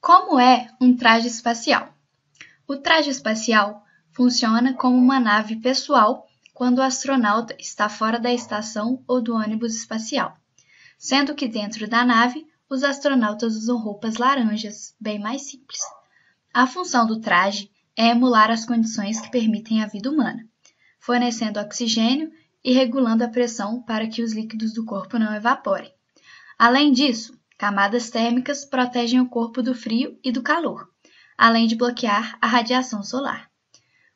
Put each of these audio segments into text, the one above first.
Como é um traje espacial? O traje espacial funciona como uma nave pessoal quando o astronauta está fora da estação ou do ônibus espacial, sendo que dentro da nave os astronautas usam roupas laranjas, bem mais simples. A função do traje é emular as condições que permitem a vida humana, fornecendo oxigênio e regulando a pressão para que os líquidos do corpo não evaporem. Além disso, camadas térmicas protegem o corpo do frio e do calor, além de bloquear a radiação solar.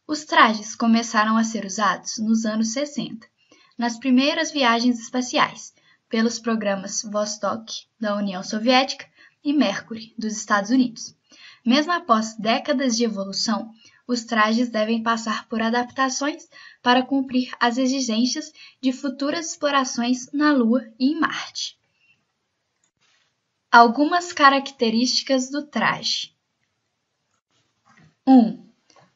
Os trajes começaram a ser usados nos anos 60, nas primeiras viagens espaciais, pelos programas Vostok, da União Soviética, e Mercury, dos Estados Unidos. Mesmo após décadas de evolução, os trajes devem passar por adaptações para cumprir as exigências de futuras explorações na Lua e em Marte. Algumas características do traje. 1.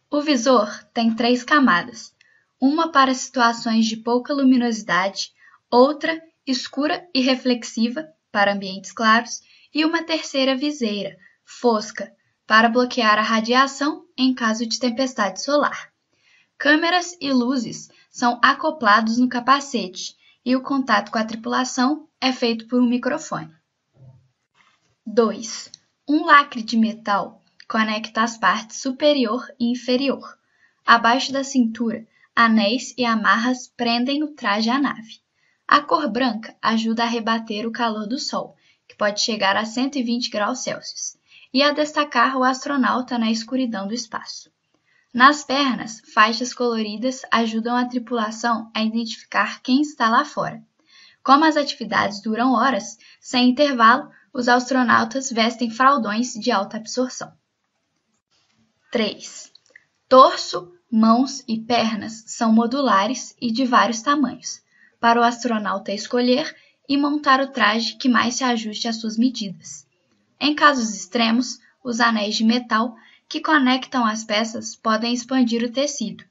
O visor tem 3 camadas, uma para situações de pouca luminosidade, outra escura e reflexiva para ambientes claros e uma terceira viseira, fosca, para bloquear a radiação em caso de tempestade solar. Câmeras e luzes são acoplados no capacete e o contato com a tripulação é feito por um microfone. 2. Um lacre de metal conecta as partes superior e inferior. Abaixo da cintura, anéis e amarras prendem o traje à nave. A cor branca ajuda a rebater o calor do Sol, que pode chegar a 120 graus Celsius, e a destacar o astronauta na escuridão do espaço. Nas pernas, faixas coloridas ajudam a tripulação a identificar quem está lá fora. Como as atividades duram horas, sem intervalo, os astronautas vestem fraldões de alta absorção. 3. Torso, mãos e pernas são modulares e de vários tamanhos, para o astronauta escolher e montar o traje que mais se ajuste às suas medidas. Em casos extremos, os anéis de metal que conectam as peças podem expandir o tecido.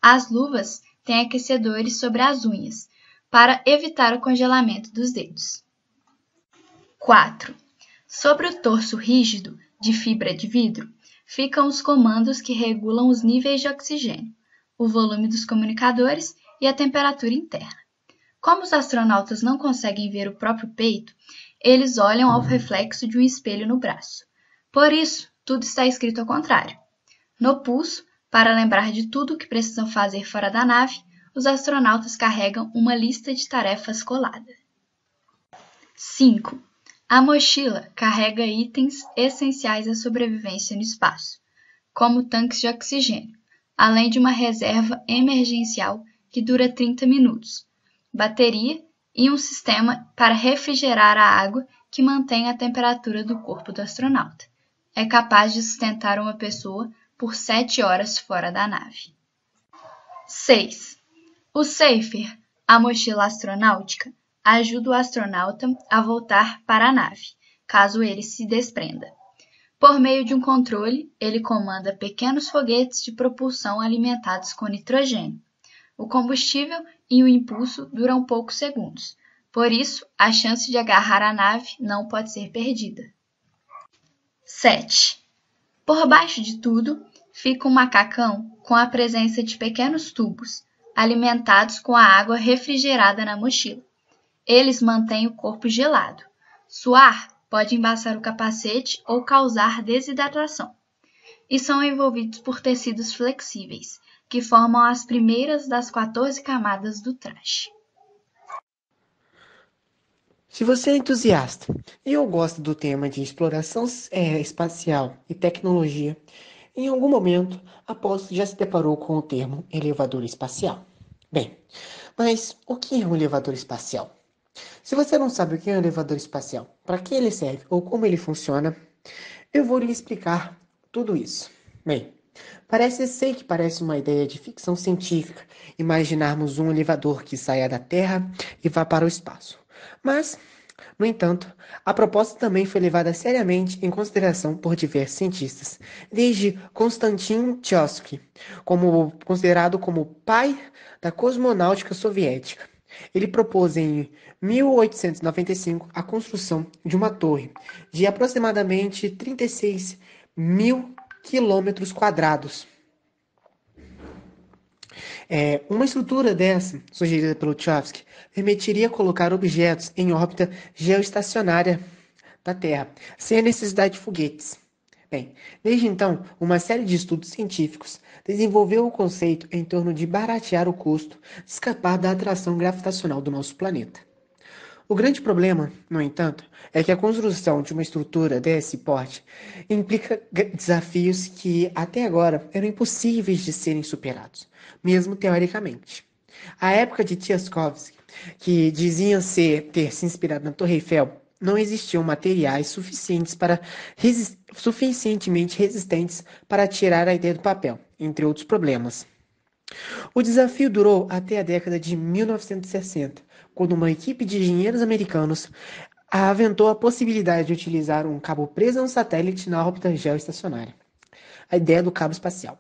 As luvas têm aquecedores sobre as unhas, para evitar o congelamento dos dedos. 4. Sobre o torso rígido, de fibra de vidro, ficam os comandos que regulam os níveis de oxigênio, o volume dos comunicadores e a temperatura interna. Como os astronautas não conseguem ver o próprio peito, eles olham ao reflexo de um espelho no braço. Por isso, tudo está escrito ao contrário. No pulso, para lembrar de tudo o que precisam fazer fora da nave, os astronautas carregam uma lista de tarefas colada. 5. A mochila carrega itens essenciais à sobrevivência no espaço, como tanques de oxigênio, além de uma reserva emergencial que dura 30 minutos, bateria e um sistema para refrigerar a água que mantém a temperatura do corpo do astronauta. É capaz de sustentar uma pessoa por 7 horas fora da nave. 6. O Safer, a mochila astronáutica, ajuda o astronauta a voltar para a nave, caso ele se desprenda. Por meio de um controle, ele comanda pequenos foguetes de propulsão alimentados com nitrogênio. O combustível e o impulso duram poucos segundos, por isso a chance de agarrar a nave não pode ser perdida. 7. Por baixo de tudo, fica um macacão com a presença de pequenos tubos, alimentados com a água refrigerada na mochila. Eles mantêm o corpo gelado. Suar pode embaçar o capacete ou causar desidratação. E são envolvidos por tecidos flexíveis, que formam as primeiras das 14 camadas do traje. Se você é entusiasta e eu gosto do tema de exploração espacial e tecnologia, em algum momento, aposto já se deparou com o termo elevador espacial. Bem, mas o que é um elevador espacial? Se você não sabe o que é um elevador espacial, para que ele serve ou como ele funciona, eu vou lhe explicar tudo isso. Bem, sei que parece uma ideia de ficção científica imaginarmos um elevador que saia da Terra e vá para o espaço. Mas, no entanto, a proposta também foi levada seriamente em consideração por diversos cientistas, desde Konstantin Tchotchke, considerado como o pai da cosmonáutica soviética, Ele propôs em 1895 a construção de uma torre de aproximadamente 36 mil quilômetros quadrados. Uma estrutura dessa, sugerida pelo Tchaikovsky, permitiria colocar objetos em órbita geoestacionária da Terra, sem a necessidade de foguetes. Bem, desde então, uma série de estudos científicos desenvolveu o conceito em torno de baratear o custo de escapar da atração gravitacional do nosso planeta. O grande problema, no entanto, é que a construção de uma estrutura desse porte implica desafios que, até agora, eram impossíveis de serem superados, mesmo teoricamente. A época de Tchaikovsky, que diziam ter se inspirado na Torre Eiffel, não existiam materiais suficientemente resistentes para tirar a ideia do papel, entre outros problemas. O desafio durou até a década de 1960, quando uma equipe de engenheiros americanos aventou a possibilidade de utilizar um cabo preso a um satélite na órbita geoestacionária. A ideia do cabo espacial.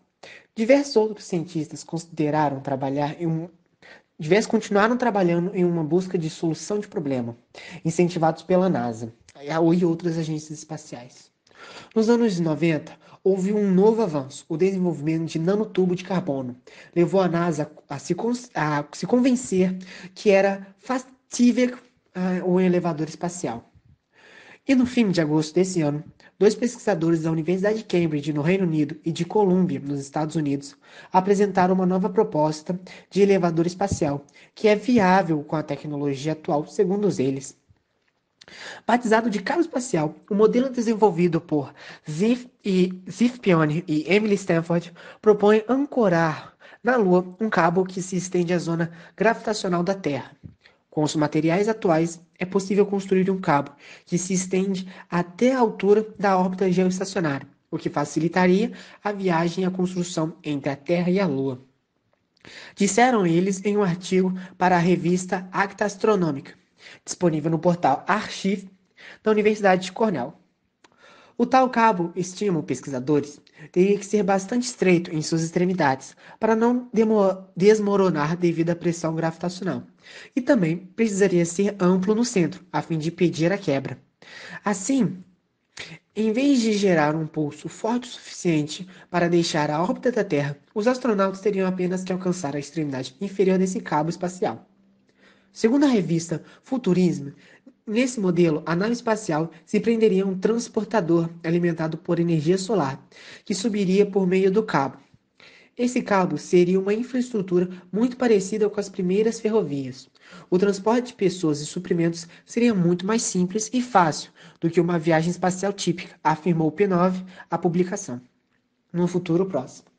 Diversos outros cientistas continuaram trabalhando em uma busca de solução de problema, incentivados pela NASA e outras agências espaciais. Nos anos 90, houve um novo avanço, o desenvolvimento de nanotubo de carbono. Levou a NASA a se convencer que era factível o elevador espacial. E no fim de agosto desse ano, dois pesquisadores da Universidade de Cambridge, no Reino Unido, e de Columbia, nos Estados Unidos, apresentaram uma nova proposta de elevador espacial, que é viável com a tecnologia atual, segundo eles. Batizado de cabo espacial, o modelo desenvolvido por Ziv Pione e Emily Stanford propõe ancorar na Lua um cabo que se estende à zona gravitacional da Terra. Com os materiais atuais, é possível construir um cabo que se estende até a altura da órbita geoestacionária, o que facilitaria a viagem e a construção entre a Terra e a Lua. Disseram eles em um artigo para a revista Acta Astronômica, disponível no portal Archive da Universidade de Cornell. O tal cabo, estimam pesquisadores, teria que ser bastante estreito em suas extremidades para não desmoronar devido à pressão gravitacional, e também precisaria ser amplo no centro, a fim de impedir a quebra. Assim, em vez de gerar um pulso forte o suficiente para deixar a órbita da Terra, os astronautas teriam apenas que alcançar a extremidade inferior desse cabo espacial. Segundo a revista Futurismo, nesse modelo, a nave espacial se prenderia a um transportador alimentado por energia solar, que subiria por meio do cabo. Esse cabo seria uma infraestrutura muito parecida com as primeiras ferrovias. O transporte de pessoas e suprimentos seria muito mais simples e fácil do que uma viagem espacial típica, afirmou P9 a publicação, no futuro próximo.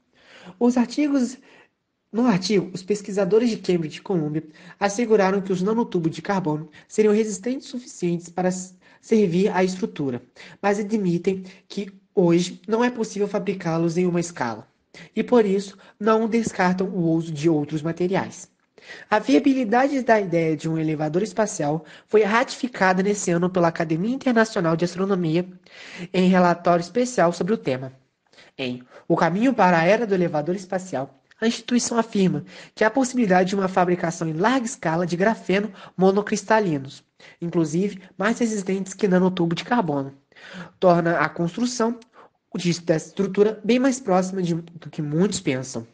No artigo, os pesquisadores de Cambridge e Columbia asseguraram que os nanotubos de carbono seriam resistentes o suficientes para servir à estrutura, mas admitem que hoje não é possível fabricá-los em uma escala, e por isso não descartam o uso de outros materiais. A viabilidade da ideia de um elevador espacial foi ratificada nesse ano pela Academia Internacional de Astronomia em relatório especial sobre o tema. Em O Caminho para a Era do Elevador Espacial, a instituição afirma que há possibilidade de uma fabricação em larga escala de grafeno monocristalinos, inclusive mais resistentes que nanotubo de carbono, torna a construção dessa estrutura bem mais próxima do que muitos pensam.